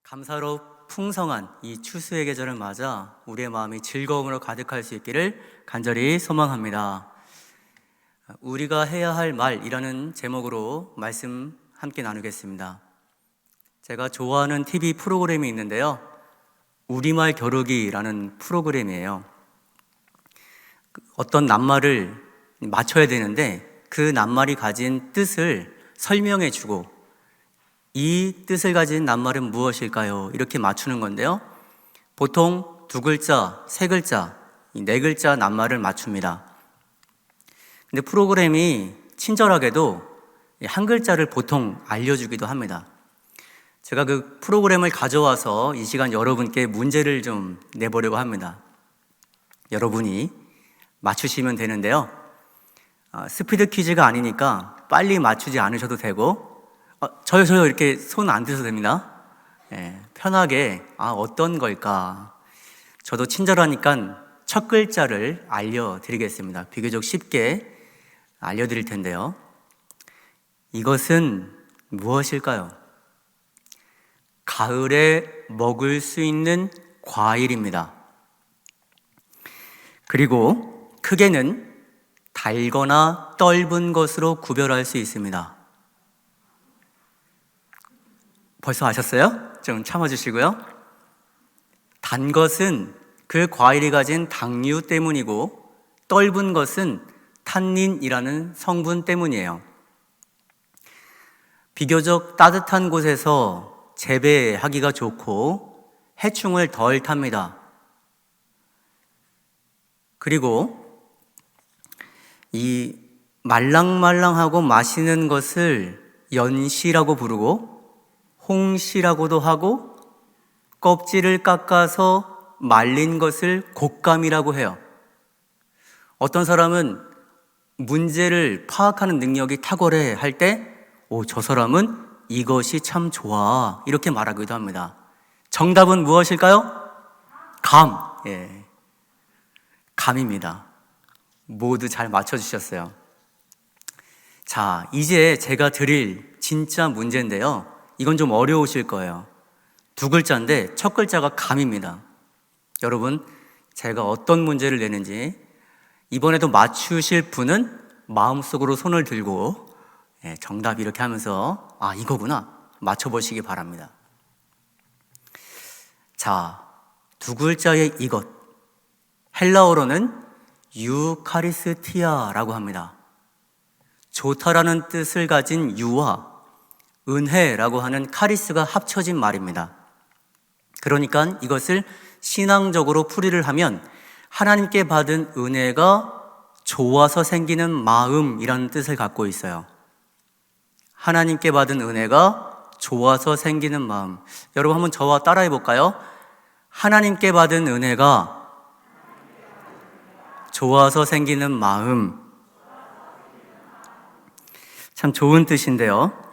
감사로 풍성한 이 추수의 계절을 맞아 우리의 마음이 즐거움으로 가득할 수 있기를 간절히 소망합니다. 우리가 해야 할 말이라는 제목으로 말씀 함께 나누겠습니다. 제가 좋아하는 TV 프로그램이 있는데요. 우리말 겨루기라는 프로그램이에요. 어떤 낱말을 맞춰야 되는데 그 낱말이 가진 뜻을 설명해 주고 이 뜻을 가진 낱말은 무엇일까요? 이렇게 맞추는 건데요. 보통 2글자, 3글자, 4글자 낱말을 맞춥니다. 근데 프로그램이 친절하게도 한 글자를 보통 알려주기도 합니다. 제가 그 프로그램을 가져와서 이 시간 여러분께 문제를 좀 내보려고 합니다. 여러분이 맞추시면 되는데요. 스피드 퀴즈가 아니니까 빨리 맞추지 않으셔도 되고 저요 이렇게 손 안 드셔도 됩니다. 편하게 어떤 걸까? 저도 친절하니까 첫 글자를 알려드리겠습니다. 비교적 쉽게 알려드릴 텐데요. 이것은 무엇일까요? 가을에 먹을 수 있는 과일입니다. 그리고 크게는 달거나 떫은 것으로 구별할 수 있습니다. 벌써 아셨어요? 좀 참아주시고요. 단 것은 그 과일이 가진 당류 때문이고 떫은 것은 탄닌이라는 성분 때문이에요. 비교적 따뜻한 곳에서 재배하기가 좋고 해충을 덜 탑니다. 그리고 이 말랑말랑하고 맛있는 것을 연시라고 부르고 홍시라고도 하고 껍질을 깎아서 말린 것을 곶감이라고 해요. 어떤 사람은 문제를 파악하는 능력이 탁월해 할 때 저 사람은 이것이 참 좋아 이렇게 말하기도 합니다. 정답은 무엇일까요? 감. 감입니다. 모두 잘 맞춰주셨어요. 자, 이제 제가 드릴 진짜 문제인데요. 이건 좀 어려우실 거예요. 2글자인데 첫 글자가 감입니다. 여러분, 제가 어떤 문제를 내는지 이번에도 맞추실 분은 마음속으로 손을 들고 정답 이렇게 하면서 이거구나 맞춰보시기 바랍니다. 자, 2글자의 이것, 헬라어로는 유카리스티아라고 합니다. 좋다라는 뜻을 가진 유와 은혜라고 하는 카리스가 합쳐진 말입니다. 그러니까 이것을 신앙적으로 풀이를 하면 하나님께 받은 은혜가 좋아서 생기는 마음이라는 뜻을 갖고 있어요. 하나님께 받은 은혜가 좋아서 생기는 마음. 여러분 한번 저와 따라해 볼까요? 하나님께 받은 은혜가 좋아서 생기는 마음. 참 좋은 뜻인데요.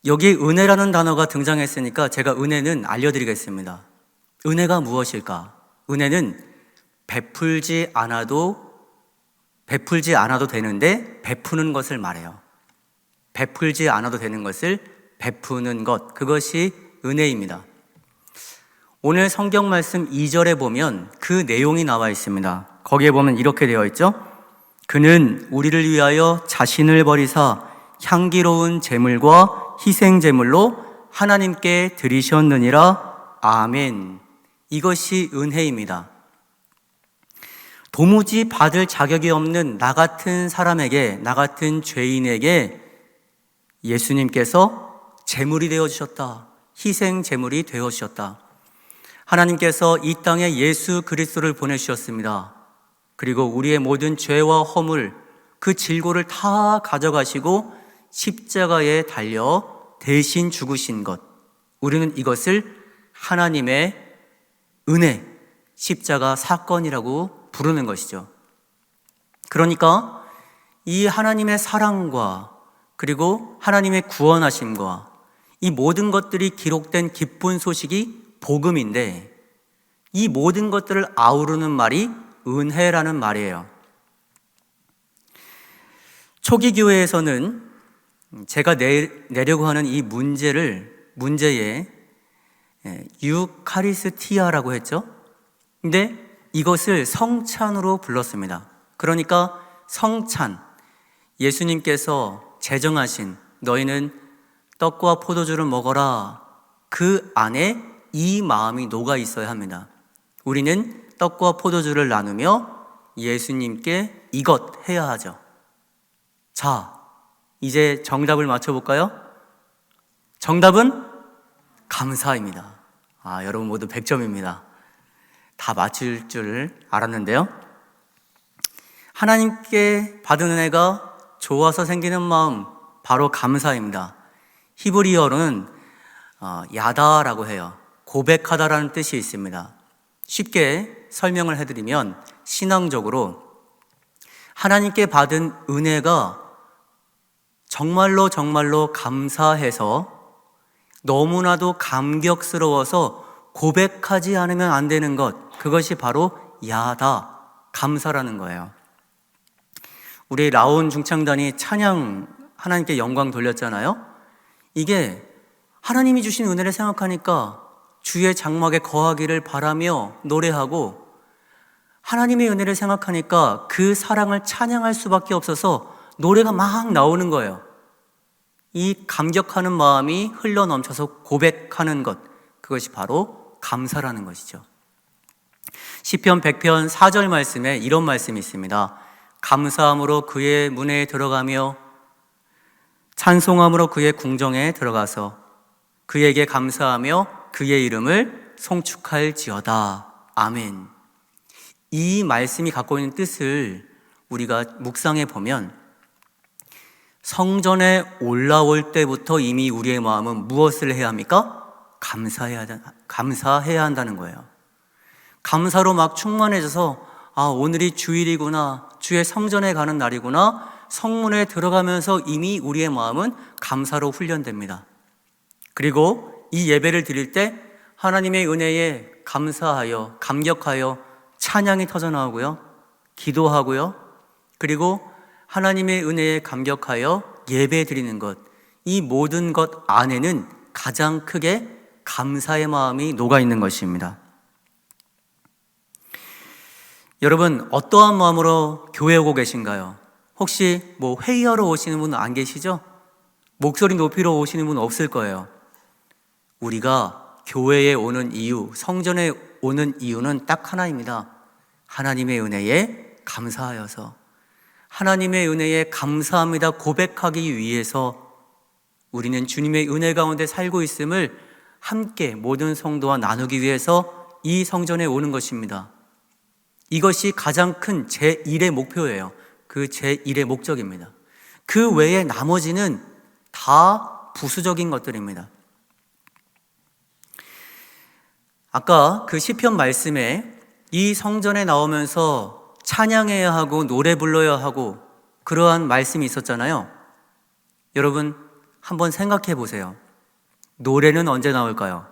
여기 은혜라는 단어가 등장했으니까 제가 은혜는 알려드리겠습니다. 은혜가 무엇일까? 은혜는 베풀지 않아도 되는데 베푸는 것을 말해요. 베풀지 않아도 되는 것을 베푸는 것, 그것이 은혜입니다. 오늘 성경 말씀 2절에 보면 그 내용이 나와 있습니다. 거기에 보면 이렇게 되어 있죠. 그는 우리를 위하여 자신을 버리사 향기로운 제물과 희생 제물로 하나님께 드리셨느니라. 아멘. 이것이 은혜입니다. 도무지 받을 자격이 없는 나 같은 사람에게, 나 같은 죄인에게 예수님께서 제물이 되어주셨다. 희생 제물이 되어주셨다. 하나님께서 이 땅에 예수 그리스도를 보내주셨습니다. 그리고 우리의 모든 죄와 허물, 그 질고를 다 가져가시고 십자가에 달려 대신 죽으신 것, 우리는 이것을 하나님의 은혜, 십자가 사건이라고 부르는 것이죠. 그러니까 이 하나님의 사랑과 그리고 하나님의 구원하심과 이 모든 것들이 기록된 기쁜 소식이 복음인데 이 모든 것들을 아우르는 말이 은혜라는 말이에요. 초기 교회에서는 제가 내려고 하는 이 문제를 문제에 유카리스티아라고 했죠. 근데 이것을 성찬으로 불렀습니다. 그러니까 성찬, 예수님께서 제정하신 너희는 떡과 포도주를 먹어라, 그 안에 이 마음이 녹아 있어야 합니다. 우리는 떡과 포도주를 나누며 예수님께 이것 해야 하죠. 자, 이제 정답을 맞춰볼까요? 정답은 감사입니다. 여러분 모두 100점입니다. 다 맞출 줄 알았는데요. 하나님께 받은 은혜가 좋아서 생기는 마음, 바로 감사입니다. 히브리어로는 야다라고 해요. 고백하다라는 뜻이 있습니다. 쉽게 설명을 해드리면 신앙적으로 하나님께 받은 은혜가 정말로 감사해서 너무나도 감격스러워서 고백하지 않으면 안 되는 것, 그것이 바로 야다, 감사라는 거예요. 우리 라온 중창단이 찬양 하나님께 영광 돌렸잖아요. 이게 하나님이 주신 은혜를 생각하니까 주의 장막에 거하기를 바라며 노래하고, 하나님의 은혜를 생각하니까 그 사랑을 찬양할 수밖에 없어서 노래가 막 나오는 거예요. 이 감격하는 마음이 흘러넘쳐서 고백하는 것, 그것이 바로 감사라는 것이죠. 시편 100편 4절 말씀에 이런 말씀이 있습니다. 감사함으로 그의 문에 들어가며 찬송함으로 그의 궁정에 들어가서 그에게 감사하며 그의 이름을 송축할지어다. 아멘. 이 말씀이 갖고 있는 뜻을 우리가 묵상해 보면 성전에 올라올 때부터 이미 우리의 마음은 무엇을 해야 합니까? 감사해야 한다는 거예요. 감사로 막 충만해져서 오늘이 주일이구나, 주의 성전에 가는 날이구나, 성문에 들어가면서 이미 우리의 마음은 감사로 훈련됩니다. 그리고 이 예배를 드릴 때 하나님의 은혜에 감사하여, 감격하여 찬양이 터져나오고요, 기도하고요, 그리고 하나님의 은혜에 감격하여 예배 드리는 것, 이 모든 것 안에는 가장 크게 감사의 마음이 녹아있는 것입니다. 여러분, 어떠한 마음으로 교회 오고 계신가요? 혹시 회의하러 오시는 분 안 계시죠? 목소리 높이러 오시는 분 없을 거예요. 우리가 교회에 오는 이유, 성전에 오는 이유는 딱 하나입니다. 하나님의 은혜에 감사하여서, 하나님의 은혜에 감사합니다 고백하기 위해서 우리는 주님의 은혜 가운데 살고 있음을 함께 모든 성도와 나누기 위해서 이 성전에 오는 것입니다. 이것이 가장 큰 제1의 목표예요. 그 제1의 목적입니다. 그 외에 나머지는 다 부수적인 것들입니다. 아까 그 시편 말씀에 이 성전에 나오면서 찬양해야 하고 노래 불러야 하고 그러한 말씀이 있었잖아요. 여러분 한번 생각해 보세요. 노래는 언제 나올까요?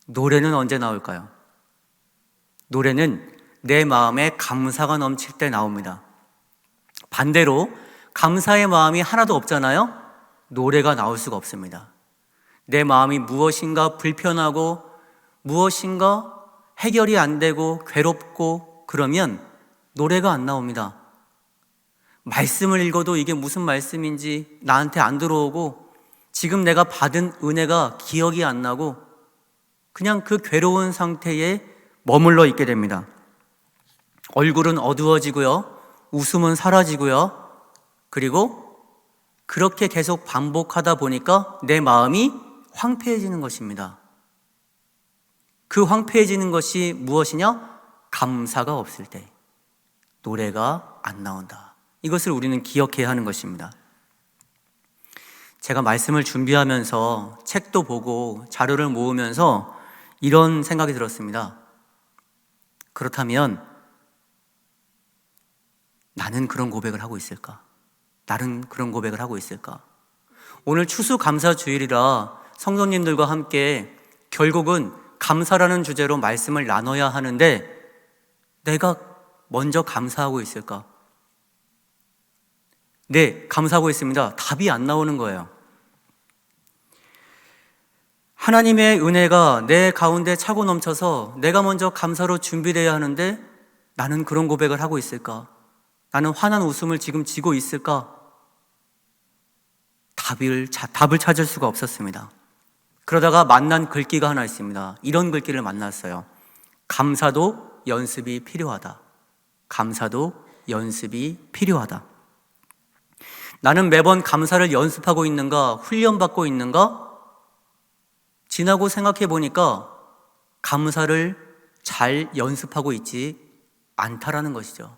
노래는 언제 나올까요? 노래는 내 마음에 감사가 넘칠 때 나옵니다. 반대로 감사의 마음이 하나도 없잖아요? 노래가 나올 수가 없습니다. 내 마음이 무엇인가 불편하고 무엇인가 해결이 안 되고 괴롭고 그러면 노래가 안 나옵니다. 말씀을 읽어도 이게 무슨 말씀인지 나한테 안 들어오고 지금 내가 받은 은혜가 기억이 안 나고 그냥 그 괴로운 상태에 머물러 있게 됩니다. 얼굴은 어두워지고요, 웃음은 사라지고요, 그리고 그렇게 계속 반복하다 보니까 내 마음이 황폐해지는 것입니다. 그 황폐해지는 것이 무엇이냐? 감사가 없을 때 노래가 안 나온다. 이것을 우리는 기억해야 하는 것입니다. 제가 말씀을 준비하면서 책도 보고 자료를 모으면서 이런 생각이 들었습니다. 그렇다면 나는 그런 고백을 하고 있을까? 나는 그런 고백을 하고 있을까? 오늘 추수감사주일이라 성도님들과 함께 결국은 감사라는 주제로 말씀을 나눠야 하는데 내가 먼저 감사하고 있을까? 네, 감사하고 있습니다. 답이 안 나오는 거예요. 하나님의 은혜가 내 가운데 차고 넘쳐서 내가 먼저 감사로 준비되어야 하는데 나는 그런 고백을 하고 있을까? 나는 환한 웃음을 지금 지고 있을까? 답을 찾을 수가 없었습니다. 그러다가 만난 글귀가 하나 있습니다. 이런 글귀를 만났어요. 감사도 연습이 필요하다. 감사도 연습이 필요하다. 나는 매번 감사를 연습하고 있는가, 훈련받고 있는가? 지나고 생각해 보니까 감사를 잘 연습하고 있지 않다라는 것이죠.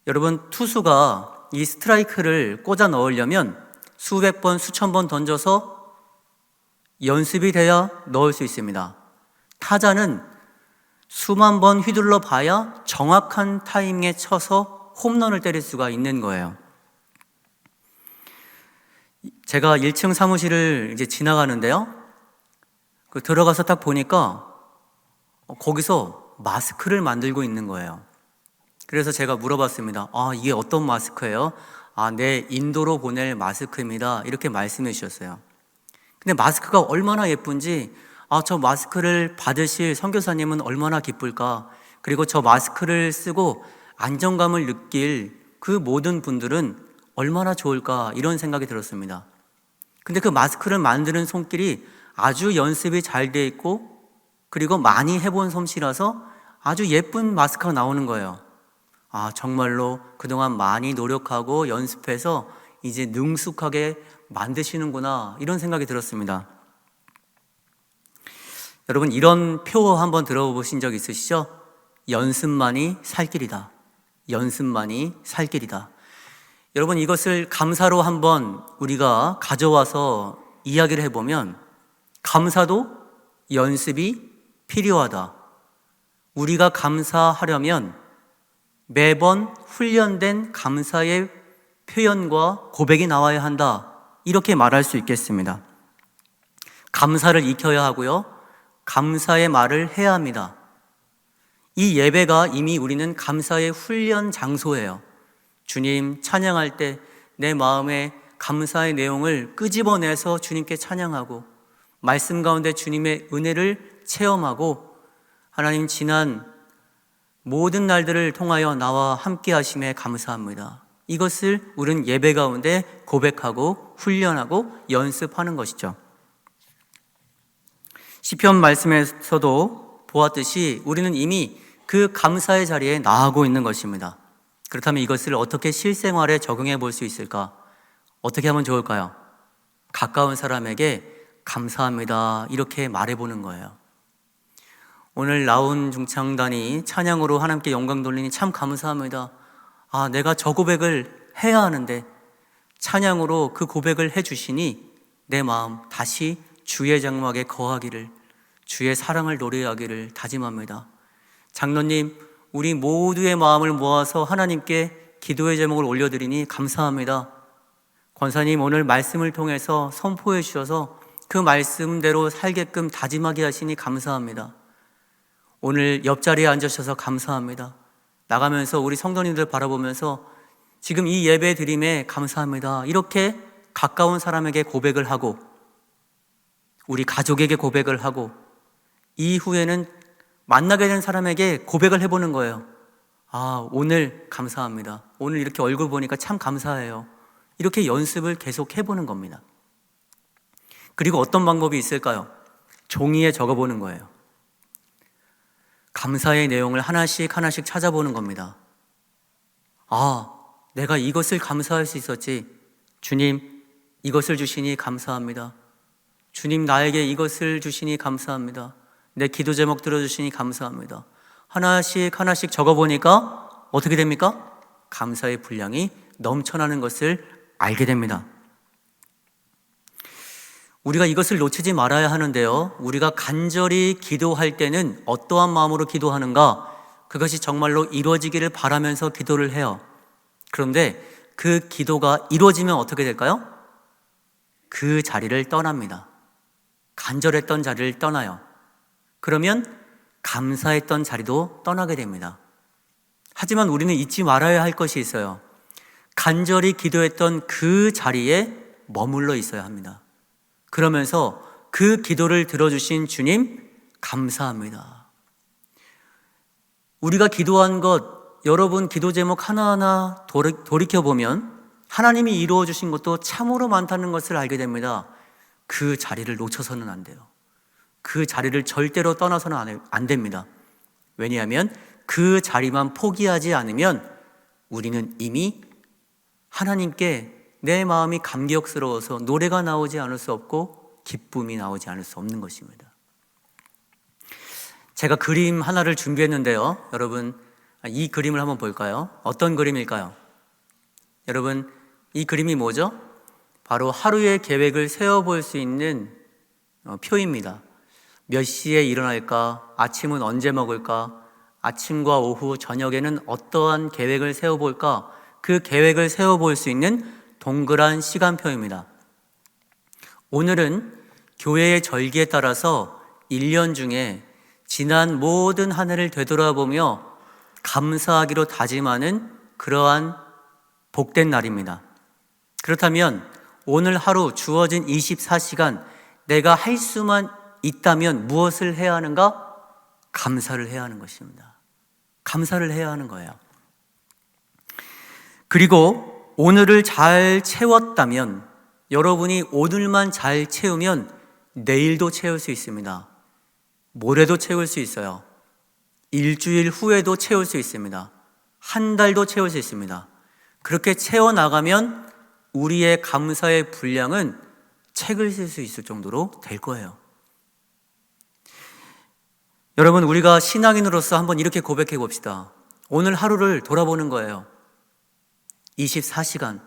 여러분, 투수가 이 스트라이크를 꽂아 넣으려면 수백 번, 수천 번 던져서 연습이 돼야 넣을 수 있습니다. 타자는 수만 번 휘둘러 봐야 정확한 타이밍에 쳐서 홈런을 때릴 수가 있는 거예요. 제가 1층 사무실을 이제 지나가는데요. 들어가서 딱 보니까 거기서 마스크를 만들고 있는 거예요. 그래서 제가 물어봤습니다. 이게 어떤 마스크예요? 네, 인도로 보낼 마스크입니다. 이렇게 말씀해 주셨어요. 근데 마스크가 얼마나 예쁜지, 저 마스크를 받으실 선교사님은 얼마나 기쁠까? 그리고 저 마스크를 쓰고 안정감을 느낄 그 모든 분들은 얼마나 좋을까? 이런 생각이 들었습니다. 근데 그 마스크를 만드는 손길이 아주 연습이 잘 돼 있고, 그리고 많이 해본 솜씨라서 아주 예쁜 마스크가 나오는 거예요. 정말로 그동안 많이 노력하고 연습해서 이제 능숙하게 만드시는구나, 이런 생각이 들었습니다. 여러분, 이런 표 한번 들어보신 적 있으시죠? 연습만이 살 길이다. 연습만이 살 길이다. 여러분, 이것을 감사로 한번 우리가 가져와서 이야기를 해보면, 감사도 연습이 필요하다. 우리가 감사하려면 매번 훈련된 감사의 표현과 고백이 나와야 한다. 이렇게 말할 수 있겠습니다. 감사를 익혀야 하고요. 감사의 말을 해야 합니다. 이 예배가 이미 우리는 감사의 훈련 장소예요. 주님 찬양할 때 내 마음에 감사의 내용을 끄집어내서 주님께 찬양하고, 말씀 가운데 주님의 은혜를 체험하고, 하나님 지난 모든 날들을 통하여 나와 함께 하심에 감사합니다. 이것을 우리는 예배 가운데 고백하고 훈련하고 연습하는 것이죠. 시편 말씀에서도 보았듯이 우리는 이미 그 감사의 자리에 나아가고 있는 것입니다. 그렇다면 이것을 어떻게 실생활에 적용해 볼 수 있을까? 어떻게 하면 좋을까요? 가까운 사람에게 감사합니다, 이렇게 말해보는 거예요. 오늘 나온 중창단이 찬양으로 하나님께 영광 돌리니 참 감사합니다. 내가 저 고백을 해야 하는데 찬양으로 그 고백을 해주시니 내 마음 다시 주의 장막에 거하기를, 주의 사랑을 노래하기를 다짐합니다. 장로님, 우리 모두의 마음을 모아서 하나님께 기도의 제목을 올려드리니 감사합니다. 권사님, 오늘 말씀을 통해서 선포해 주셔서 그 말씀대로 살게끔 다짐하게 하시니 감사합니다. 오늘 옆자리에 앉으셔서 감사합니다. 나가면서 우리 성도님들 바라보면서 지금 이 예배 드림에 감사합니다, 이렇게 가까운 사람에게 고백을 하고, 우리 가족에게 고백을 하고, 이후에는 만나게 된 사람에게 고백을 해보는 거예요. 오늘 감사합니다. 오늘 이렇게 얼굴 보니까 참 감사해요. 이렇게 연습을 계속 해보는 겁니다. 그리고 어떤 방법이 있을까요? 종이에 적어보는 거예요. 감사의 내용을 하나씩 찾아보는 겁니다. 내가 이것을 감사할 수 있었지. 주님, 이것을 주시니 감사합니다. 주님, 나에게 이것을 주시니 감사합니다. 내 기도 제목 들어주시니 감사합니다. 하나씩 적어보니까 어떻게 됩니까? 감사의 분량이 넘쳐나는 것을 알게 됩니다. 우리가 이것을 놓치지 말아야 하는데요, 우리가 간절히 기도할 때는 어떠한 마음으로 기도하는가? 그것이 정말로 이루어지기를 바라면서 기도를 해요. 그런데 그 기도가 이루어지면 어떻게 될까요? 그 자리를 떠납니다. 간절했던 자리를 떠나요. 그러면 감사했던 자리도 떠나게 됩니다. 하지만 우리는 잊지 말아야 할 것이 있어요. 간절히 기도했던 그 자리에 머물러 있어야 합니다. 그러면서 그 기도를 들어주신 주님 감사합니다. 우리가 기도한 것, 여러분 기도 제목 하나하나 돌이켜보면 하나님이 이루어 주신 것도 참으로 많다는 것을 알게 됩니다. 그 자리를 놓쳐서는 안 돼요. 그 자리를 절대로 떠나서는 안 됩니다. 왜냐하면 그 자리만 포기하지 않으면 우리는 이미 하나님께 내 마음이 감격스러워서 노래가 나오지 않을 수 없고 기쁨이 나오지 않을 수 없는 것입니다. 제가 그림 하나를 준비했는데요. 여러분, 이 그림을 한번 볼까요? 어떤 그림일까요? 여러분, 이 그림이 뭐죠? 바로 하루의 계획을 세워볼 수 있는 표입니다. 몇 시에 일어날까? 아침은 언제 먹을까? 아침과 오후, 저녁에는 어떠한 계획을 세워볼까? 그 계획을 세워볼 수 있는 동그란 시간표입니다. 오늘은 교회의 절기에 따라서 1년 중에 지난 모든 한 해를 되돌아보며 감사하기로 다짐하는 그러한 복된 날입니다. 그렇다면 오늘 하루 주어진 24시간 내가 할 수만 있다면 무엇을 해야 하는가? 감사를 해야 하는 것입니다. 감사를 해야 하는 거예요. 그리고 오늘을 잘 채웠다면, 여러분이 오늘만 잘 채우면 내일도 채울 수 있습니다. 모레도 채울 수 있어요. 일주일 후에도 채울 수 있습니다. 한 달도 채울 수 있습니다. 그렇게 채워나가면 우리의 감사의 분량은 책을 쓸 수 있을 정도로 될 거예요. 여러분, 우리가 신앙인으로서 한번 이렇게 고백해 봅시다. 오늘 하루를 돌아보는 거예요. 24시간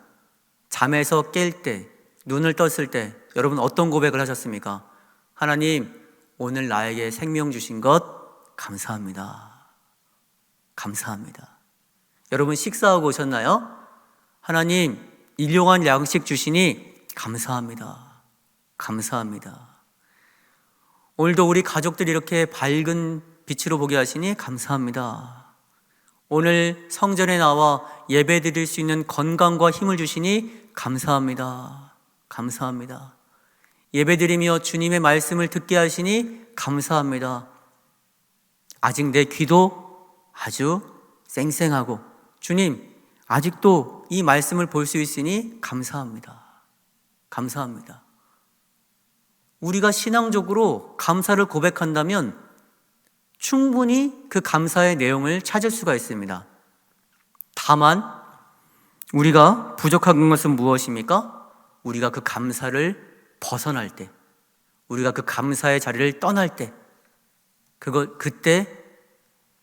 잠에서 깰 때, 눈을 떴을 때 여러분 어떤 고백을 하셨습니까? 하나님, 오늘 나에게 생명 주신 것 감사합니다. 감사합니다. 여러분 식사하고 오셨나요? 하나님, 일용할 양식 주시니 감사합니다. 감사합니다. 오늘도 우리 가족들이 이렇게 밝은 빛으로 보게 하시니 감사합니다. 오늘 성전에 나와 예배 드릴 수 있는 건강과 힘을 주시니 감사합니다. 감사합니다. 예배 드리며 주님의 말씀을 듣게 하시니 감사합니다. 아직 내 귀도 아주 쌩쌩하고 주님, 아직도 이 말씀을 볼 수 있으니 감사합니다. 감사합니다. 우리가 신앙적으로 감사를 고백한다면 충분히 그 감사의 내용을 찾을 수가 있습니다. 다만 우리가 부족한 것은 무엇입니까? 우리가 그 감사를 벗어날 때, 우리가 그 감사의 자리를 떠날 때, 그때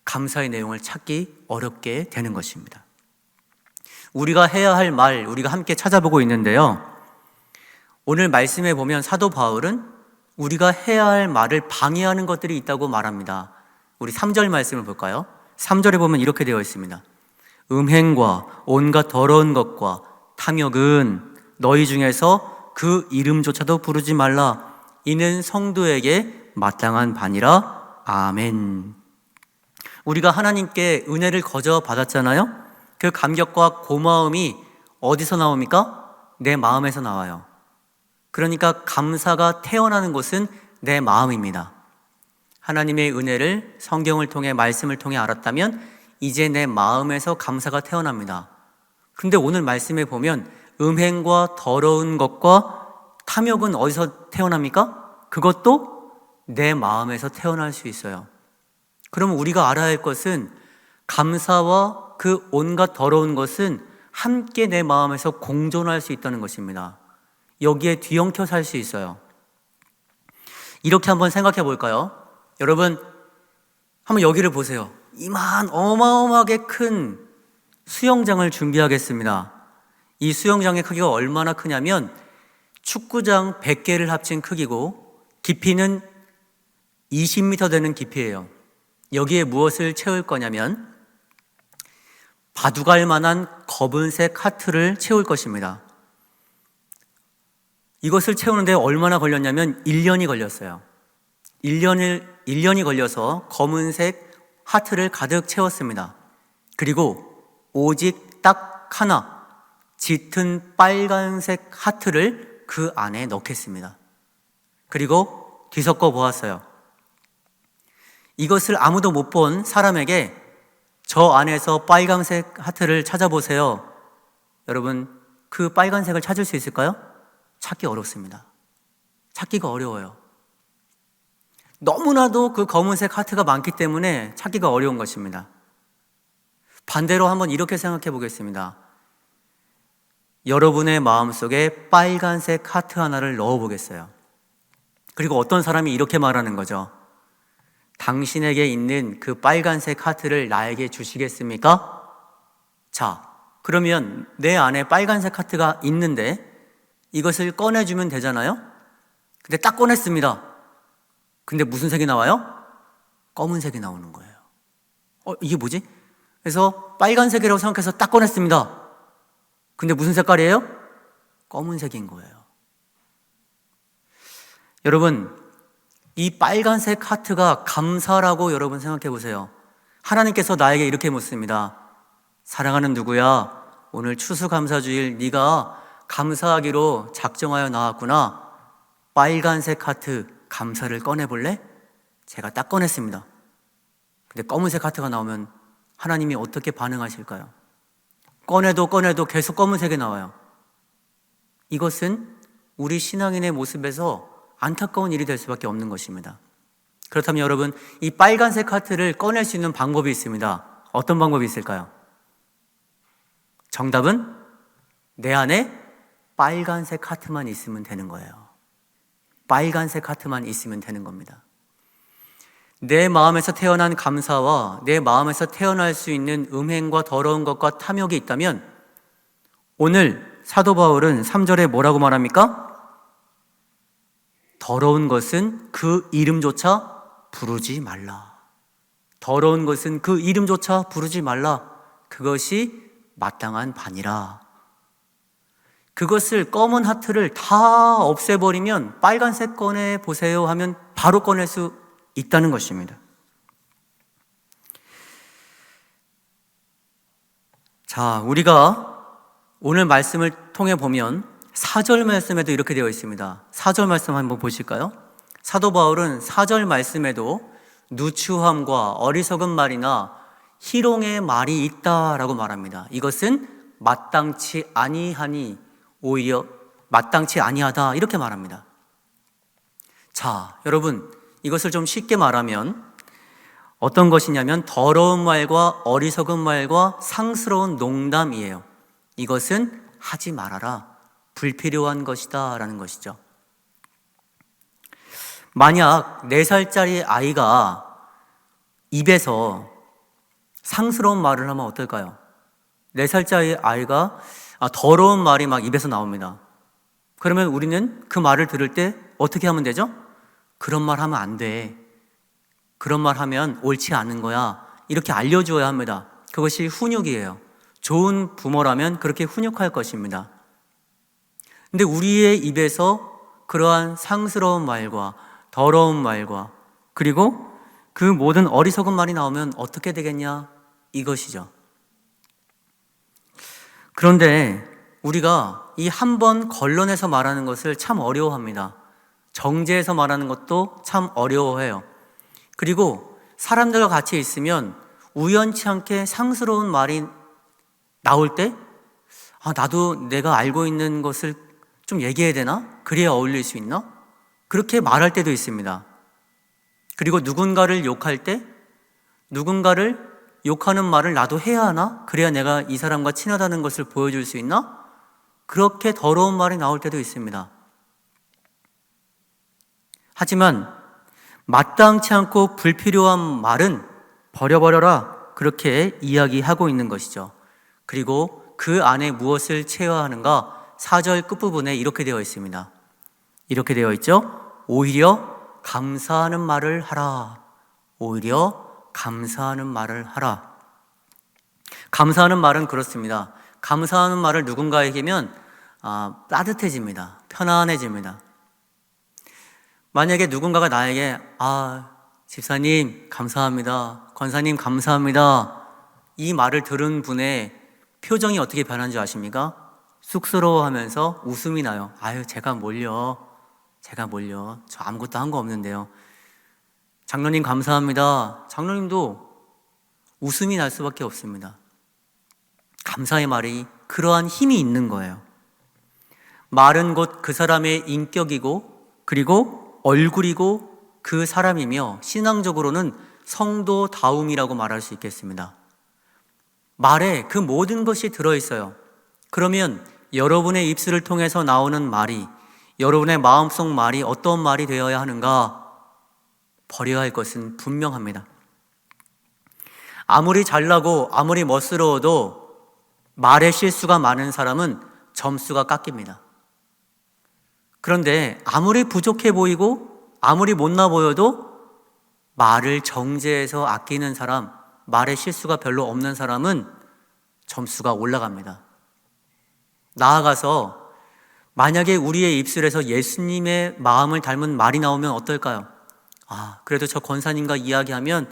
감사의 내용을 찾기 어렵게 되는 것입니다. 우리가 해야 할 말, 우리가 함께 찾아보고 있는데요. 오늘 말씀에 보면 사도 바울은 우리가 해야 할 말을 방해하는 것들이 있다고 말합니다. 우리 3절 말씀을 볼까요? 3절에 보면 이렇게 되어 있습니다. 음행과 온갖 더러운 것과 탐욕은 너희 중에서 그 이름조차도 부르지 말라. 이는 성도에게 마땅한 반이라. 아멘. 우리가 하나님께 은혜를 거저 받았잖아요. 그 감격과 고마움이 어디서 나옵니까? 내 마음에서 나와요. 그러니까 감사가 태어나는 곳은 내 마음입니다. 하나님의 은혜를 성경을 통해, 말씀을 통해 알았다면 이제 내 마음에서 감사가 태어납니다. 근데 오늘 말씀에 보면 음행과 더러운 것과 탐욕은 어디서 태어납니까? 그것도 내 마음에서 태어날 수 있어요. 그러면 우리가 알아야 할 것은 감사와 그 온갖 더러운 것은 함께 내 마음에서 공존할 수 있다는 것입니다. 여기에 뒤엉켜 살 수 있어요. 이렇게 한번 생각해 볼까요? 여러분, 한번 여기를 보세요. 이만 어마어마하게 큰 수영장을 준비하겠습니다. 이 수영장의 크기가 얼마나 크냐면 축구장 100개를 합친 크기고 깊이는 20m 되는 깊이예요. 여기에 무엇을 채울 거냐면 바둑알 만한 검은색 하트를 채울 것입니다. 이것을 채우는데 얼마나 걸렸냐면 1년이 걸렸어요. 1년이 걸려서 검은색 하트를 가득 채웠습니다. 그리고 오직 딱 하나 짙은 빨간색 하트를 그 안에 넣겠습니다. 그리고 뒤섞어 보았어요. 이것을 아무도 못 본 사람에게 저 안에서 빨간색 하트를 찾아보세요. 여러분, 그 빨간색을 찾을 수 있을까요? 찾기 어렵습니다. 찾기가 어려워요. 너무나도 그 검은색 하트가 많기 때문에 찾기가 어려운 것입니다. 반대로 한번 이렇게 생각해 보겠습니다. 여러분의 마음속에 빨간색 하트 하나를 넣어 보겠어요. 그리고 어떤 사람이 이렇게 말하는 거죠. 당신에게 있는 그 빨간색 하트를 나에게 주시겠습니까? 자, 그러면 내 안에 빨간색 하트가 있는데 이것을 꺼내주면 되잖아요? 근데 딱 꺼냈습니다. 근데 무슨 색이 나와요? 검은색이 나오는 거예요. 이게 뭐지? 그래서 빨간색이라고 생각해서 딱 꺼냈습니다. 근데 무슨 색깔이에요? 검은색인 거예요. 여러분, 이 빨간색 하트가 감사라고 여러분 생각해 보세요. 하나님께서 나에게 이렇게 묻습니다. 사랑하는 누구야? 오늘 추수감사주일 네가 감사하기로 작정하여 나왔구나. 빨간색 하트 감사를 꺼내볼래? 제가 딱 꺼냈습니다. 근데 검은색 하트가 나오면 하나님이 어떻게 반응하실까요? 꺼내도 계속 검은색이 나와요. 이것은 우리 신앙인의 모습에서 안타까운 일이 될 수밖에 없는 것입니다. 그렇다면 여러분, 이 빨간색 하트를 꺼낼 수 있는 방법이 있습니다. 어떤 방법이 있을까요? 정답은 내 안에 빨간색 하트만 있으면 되는 거예요. 빨간색 하트만 있으면 되는 겁니다. 내 마음에서 태어난 감사와 내 마음에서 태어날 수 있는 음행과 더러운 것과 탐욕이 있다면 오늘 사도 바울은 3절에 뭐라고 말합니까? 더러운 것은 그 이름조차 부르지 말라. 더러운 것은 그 이름조차 부르지 말라. 그것이 마땅한 반이라. 그것을 검은 하트를 다 없애버리면 빨간색 꺼내 보세요 하면 바로 꺼낼 수 있다는 것입니다. 자, 우리가 오늘 말씀을 통해 보면 4절 말씀에도 이렇게 되어 있습니다. 4절 말씀 한번 보실까요? 사도 바울은 4절 말씀에도 누추함과 어리석은 말이나 희롱의 말이 있다라고 말합니다. 이것은 마땅치 아니하니 오히려 마땅치 아니하다 이렇게 말합니다. 자, 여러분, 이것을 좀 쉽게 말하면 어떤 것이냐면 더러운 말과 어리석은 말과 상스러운 농담이에요. 이것은 하지 말아라. 불필요한 것이다 라는 것이죠. 만약 4살짜리 아이가 입에서 상스러운 말을 하면 어떨까요? 4살짜리 아이가 더러운 말이 막 입에서 나옵니다. 그러면 우리는 그 말을 들을 때 어떻게 하면 되죠? 그런 말 하면 안 돼. 그런 말 하면 옳지 않은 거야. 이렇게 알려줘야 합니다. 그것이 훈육이에요. 좋은 부모라면 그렇게 훈육할 것입니다. 근데 우리의 입에서 그러한 상스러운 말과 더러운 말과 그리고 그 모든 어리석은 말이 나오면 어떻게 되겠냐? 이것이죠. 그런데 우리가 이 한 번 걸러내서 말하는 것을 참 어려워합니다. 정제해서 말하는 것도 참 어려워해요. 그리고 사람들과 같이 있으면 우연치 않게 상스러운 말이 나올 때 나도 내가 알고 있는 것을 좀 얘기해야 되나? 그래야 어울릴 수 있나? 그렇게 말할 때도 있습니다. 그리고 누군가를 욕할 때 누군가를 욕하는 말을 나도 해야 하나? 그래야 내가 이 사람과 친하다는 것을 보여줄 수 있나? 그렇게 더러운 말이 나올 때도 있습니다. 하지만 마땅치 않고 불필요한 말은 버려버려라 그렇게 이야기하고 있는 것이죠. 그리고 그 안에 무엇을 채워야 하는가? 4절 끝부분에 이렇게 되어 있습니다. 이렇게 되어 있죠. 오히려 감사하는 말을 하라. 오히려 감사하는 말을 하라. 감사하는 말은 그렇습니다. 감사하는 말을 누군가에게 하면 따뜻해집니다. 편안해집니다. 만약에 누군가가 나에게 집사님 감사합니다. 권사님 감사합니다. 이 말을 들은 분의 표정이 어떻게 변하는지 아십니까? 쑥스러워하면서 웃음이 나요. 제가 뭘요? 제가 뭘요? 저 아무것도 한 거 없는데요. 장로님 감사합니다. 장로님도 웃음이 날 수밖에 없습니다. 감사의 말이 그러한 힘이 있는 거예요. 말은 곧 그 사람의 인격이고 그리고 얼굴이고 그 사람이며 신앙적으로는 성도다움이라고 말할 수 있겠습니다. 말에 그 모든 것이 들어있어요. 그러면 여러분의 입술을 통해서 나오는 말이, 여러분의 마음속 말이 어떤 말이 되어야 하는가? 버려야 할 것은 분명합니다. 아무리 잘나고 아무리 멋스러워도 말에 실수가 많은 사람은 점수가 깎입니다. 그런데 아무리 부족해 보이고 아무리 못나 보여도 말을 정제해서 아끼는 사람, 말에 실수가 별로 없는 사람은 점수가 올라갑니다. 나아가서 만약에 우리의 입술에서 예수님의 마음을 닮은 말이 나오면 어떨까요? 그래도 저 권사님과 이야기하면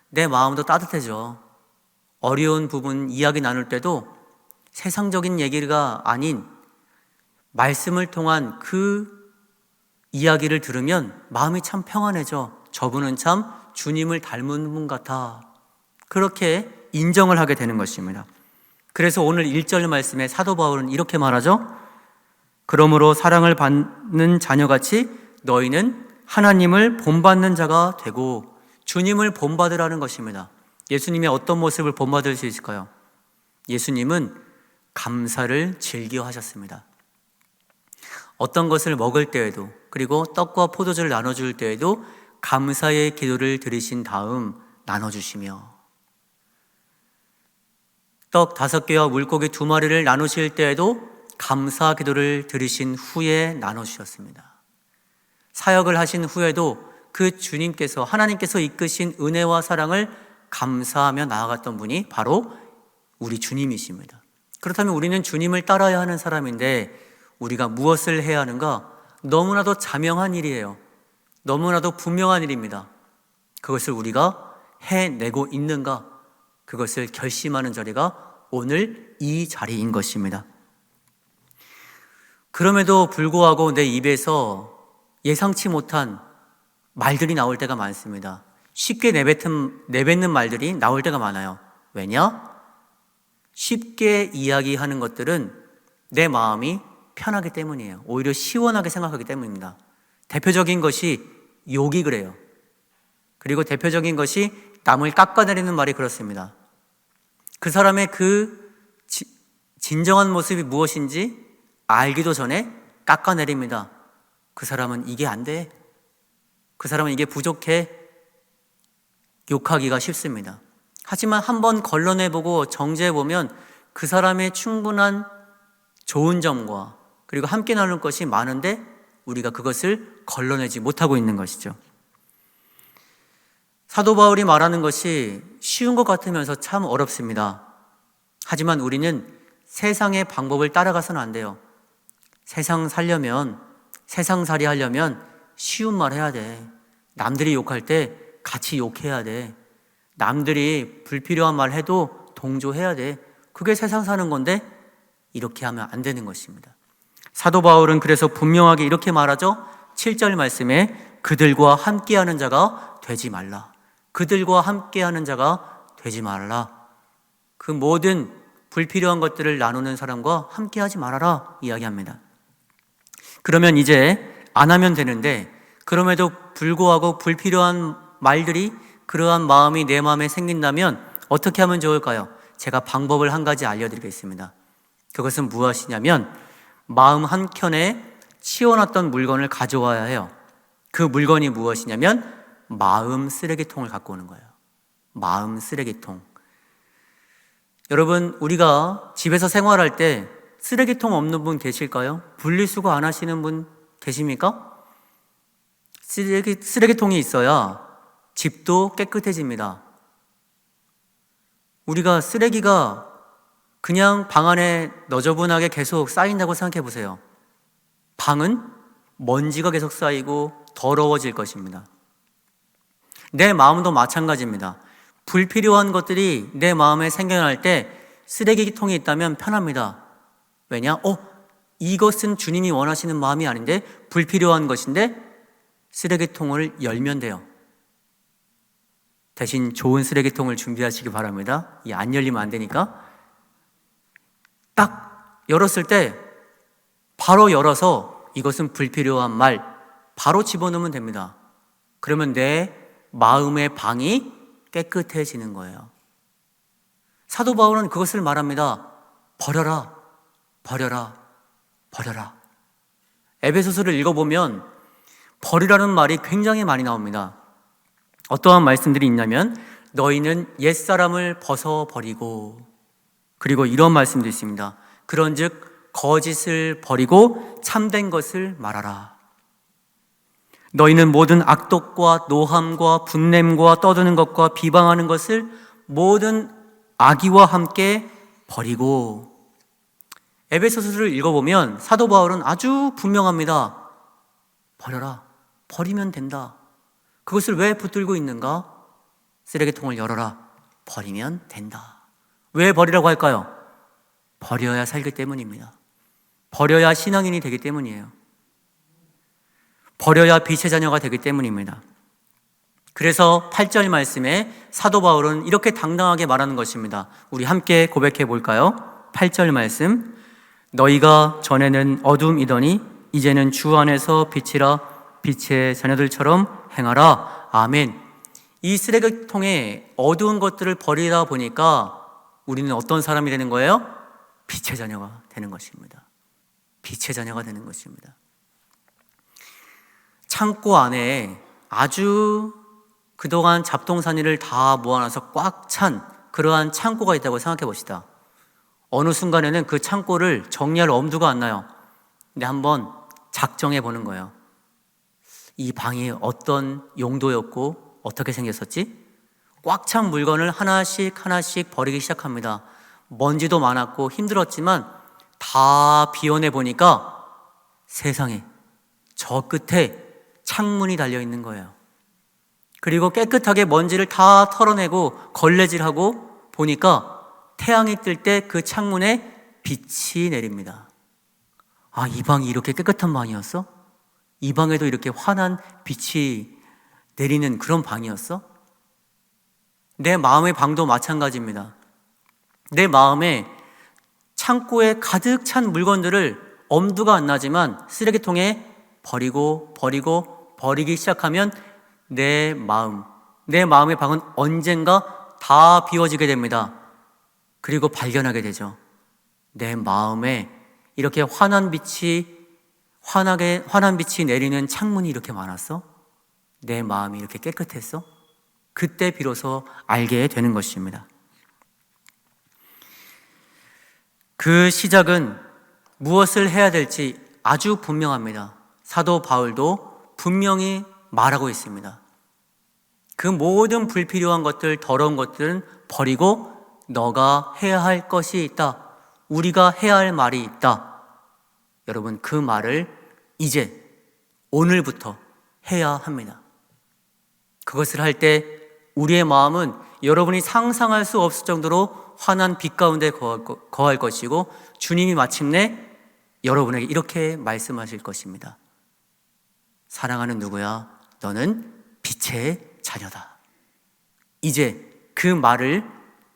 내 마음도 따뜻해져. 어려운 부분 이야기 나눌 때도 세상적인 얘기가 아닌 말씀을 통한 그 이야기를 들으면 마음이 참 평안해져. 저분은 참 주님을 닮은 분 같아. 그렇게 인정을 하게 되는 것입니다. 그래서 오늘 1절 말씀에 사도 바울은 이렇게 말하죠. 그러므로 사랑을 받는 자녀같이 너희는 하나님을 본받는 자가 되고, 주님을 본받으라는 것입니다. 예수님의 어떤 모습을 본받을 수 있을까요? 예수님은 감사를 즐겨 하셨습니다. 어떤 것을 먹을 때에도, 그리고 떡과 포도주를 나눠줄 때에도 감사의 기도를 드리신 다음 나눠주시며, 떡 5개와 물고기 2마리를 나누실 때에도 감사 기도를 드리신 후에 나눠주셨습니다. 사역을 하신 후에도 그 주님께서, 하나님께서 이끄신 은혜와 사랑을 감사하며 나아갔던 분이 바로 우리 주님이십니다. 그렇다면 우리는 주님을 따라야 하는 사람인데 우리가 무엇을 해야 하는가? 너무나도 자명한 일이에요. 너무나도 분명한 일입니다. 그것을 우리가 해내고 있는가? 그것을 결심하는 자리가 오늘 이 자리인 것입니다. 그럼에도 불구하고 내 입에서 예상치 못한 말들이 나올 때가 많습니다. 쉽게 내뱉는 말들이 나올 때가 많아요. 왜냐? 쉽게 이야기하는 것들은 내 마음이 편하기 때문이에요. 오히려 시원하게 생각하기 때문입니다. 대표적인 것이 욕이 그래요. 그리고 대표적인 것이 남을 깎아내리는 말이 그렇습니다. 그 사람의 그 진정한 모습이 무엇인지 알기도 전에 깎아내립니다. 그 사람은 이게 안 돼. 그 사람은 이게 부족해. 욕하기가 쉽습니다. 하지만 한번 걸러내보고 정제해보면 그 사람의 충분한 좋은 점과 그리고 함께 나눌 것이 많은데 우리가 그것을 걸러내지 못하고 있는 것이죠. 사도 바울이 말하는 것이 쉬운 것 같으면서 참 어렵습니다. 하지만 우리는 세상의 방법을 따라가서는 안 돼요. 세상 살이 하려면 쉬운 말 해야 돼. 남들이 욕할 때 같이 욕해야 돼. 남들이 불필요한 말 해도 동조해야 돼. 그게 세상 사는 건데 이렇게 하면 안 되는 것입니다. 사도 바울은 그래서 분명하게 이렇게 말하죠. 7절 말씀에 그들과 함께하는 자가 되지 말라. 그들과 함께하는 자가 되지 말라. 그 모든 불필요한 것들을 나누는 사람과 함께하지 말아라 이야기합니다. 그러면 이제 안 하면 되는데 그럼에도 불구하고 불필요한 말들이 그러한 마음이 내 마음에 생긴다면 어떻게 하면 좋을까요? 제가 방법을 한 가지 알려드리겠습니다. 그것은 무엇이냐면 마음 한켠에 치워놨던 물건을 가져와야 해요. 그 물건이 무엇이냐면 마음 쓰레기통을 갖고 오는 거예요. 마음 쓰레기통. 여러분, 우리가 집에서 생활할 때 쓰레기통 없는 분 계실까요? 분리수거 안 하시는 분 계십니까? 쓰레기통이 있어야 집도 깨끗해집니다. 우리가 쓰레기가 그냥 방 안에 너저분하게 계속 쌓인다고 생각해 보세요. 방은 먼지가 계속 쌓이고 더러워질 것입니다. 내 마음도 마찬가지입니다. 불필요한 것들이 내 마음에 생겨날 때 쓰레기통이 있다면 편합니다. 왜냐? 이것은 주님이 원하시는 마음이 아닌데 불필요한 것인데 쓰레기통을 열면 돼요. 대신 좋은 쓰레기통을 준비하시기 바랍니다. 이 안 열리면 안 되니까. 딱 열었을 때 바로 열어서 이것은 불필요한 말 바로 집어넣으면 됩니다. 그러면 내 마음의 방이 깨끗해지는 거예요. 사도 바울은 그것을 말합니다. 버려라, 버려라, 버려라. 에베소서를 읽어보면 버리라는 말이 굉장히 많이 나옵니다. 어떠한 말씀들이 있냐면 너희는 옛사람을 벗어버리고, 그리고 이런 말씀도 있습니다. 그런즉 거짓을 버리고 참된 것을 말하라. 너희는 모든 악독과 노함과 분냄과 떠드는 것과 비방하는 것을 모든 악의와 함께 버리고. 에베소서를 읽어보면 사도 바울은 아주 분명합니다. 버려라. 버리면 된다. 그것을 왜 붙들고 있는가? 쓰레기통을 열어라. 버리면 된다. 왜 버리라고 할까요? 버려야 살기 때문입니다. 버려야 신앙인이 되기 때문이에요. 버려야 빛의 자녀가 되기 때문입니다. 그래서 8절 말씀에 사도 바울은 이렇게 당당하게 말하는 것입니다. 우리 함께 고백해 볼까요? 8절 말씀. 너희가 전에는 어둠이더니 이제는 주 안에서 빛이라. 빛의 자녀들처럼 행하라. 아멘. 이 쓰레기통에 어두운 것들을 버리다 보니까 우리는 어떤 사람이 되는 거예요? 빛의 자녀가 되는 것입니다. 빛의 자녀가 되는 것입니다. 창고 안에 아주 그동안 잡동사니를 다 모아놔서 꽉 찬 그러한 창고가 있다고 생각해 봅시다. 어느 순간에는 그 창고를 정리할 엄두가 안 나요. 근데 한번 작정해 보는 거예요. 이 방이 어떤 용도였고 어떻게 생겼었지? 꽉 찬 물건을 하나씩 하나씩 버리기 시작합니다. 먼지도 많았고 힘들었지만 다 비워내 보니까 세상에 저 끝에 창문이 달려 있는 거예요. 그리고 깨끗하게 먼지를 다 털어내고 걸레질하고 보니까 태양이 뜰 때 그 창문에 빛이 내립니다. 아, 이 방이 이렇게 깨끗한 방이었어? 이 방에도 이렇게 환한 빛이 내리는 그런 방이었어? 내 마음의 방도 마찬가지입니다. 내 마음에 창고에 가득 찬 물건들을 엄두가 안 나지만 쓰레기통에 버리기 시작하면 내 마음의 방은 언젠가 다 비워지게 됩니다. 그리고 발견하게 되죠. 내 마음에 이렇게 환한 빛이 내리는 창문이 이렇게 많았어? 내 마음이 이렇게 깨끗했어? 그때 비로소 알게 되는 것입니다. 그 시작은 무엇을 해야 될지 아주 분명합니다. 사도 바울도 분명히 말하고 있습니다. 그 모든 불필요한 것들, 더러운 것들은 버리고 너가 해야 할 것이 있다. 우리가 해야 할 말이 있다. 여러분, 그 말을 이제 오늘부터 해야 합니다. 그것을 할 때 우리의 마음은 여러분이 상상할 수 없을 정도로 환한 빛 가운데 거할 것이고 주님이 마침내 여러분에게 이렇게 말씀하실 것입니다. 사랑하는 누구야? 너는 빛의 자녀다. 이제 그 말을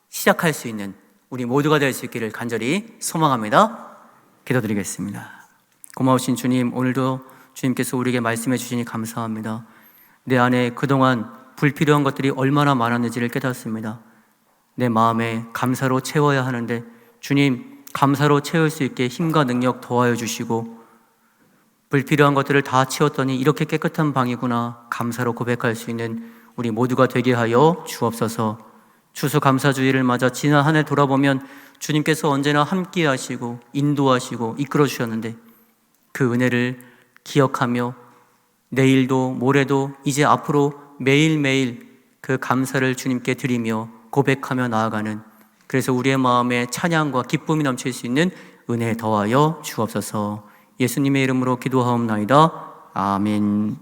시작할 수 있는 우리 모두가 될 수 있기를 간절히 소망합니다. 기도드리겠습니다. 고마우신 주님, 오늘도 주님께서 우리에게 말씀해 주시니 감사합니다. 내 안에 그동안 불필요한 것들이 얼마나 많았는지를 깨닫습니다. 내 마음에 감사로 채워야 하는데 주님, 감사로 채울 수 있게 힘과 능력 더하여 주시고 불필요한 것들을 다 치웠더니 이렇게 깨끗한 방이구나 감사로 고백할 수 있는 우리 모두가 되게 하여 주옵소서. 추수감사주의를 맞아 지난 한 해 돌아보면 주님께서 언제나 함께 하시고 인도하시고 이끌어 주셨는데 그 은혜를 기억하며 내일도 모레도 이제 앞으로 매일매일 그 감사를 주님께 드리며 고백하며 나아가는, 그래서 우리의 마음에 찬양과 기쁨이 넘칠 수 있는 은혜 더하여 주옵소서. 예수님의 이름으로 기도하옵나이다. 아멘.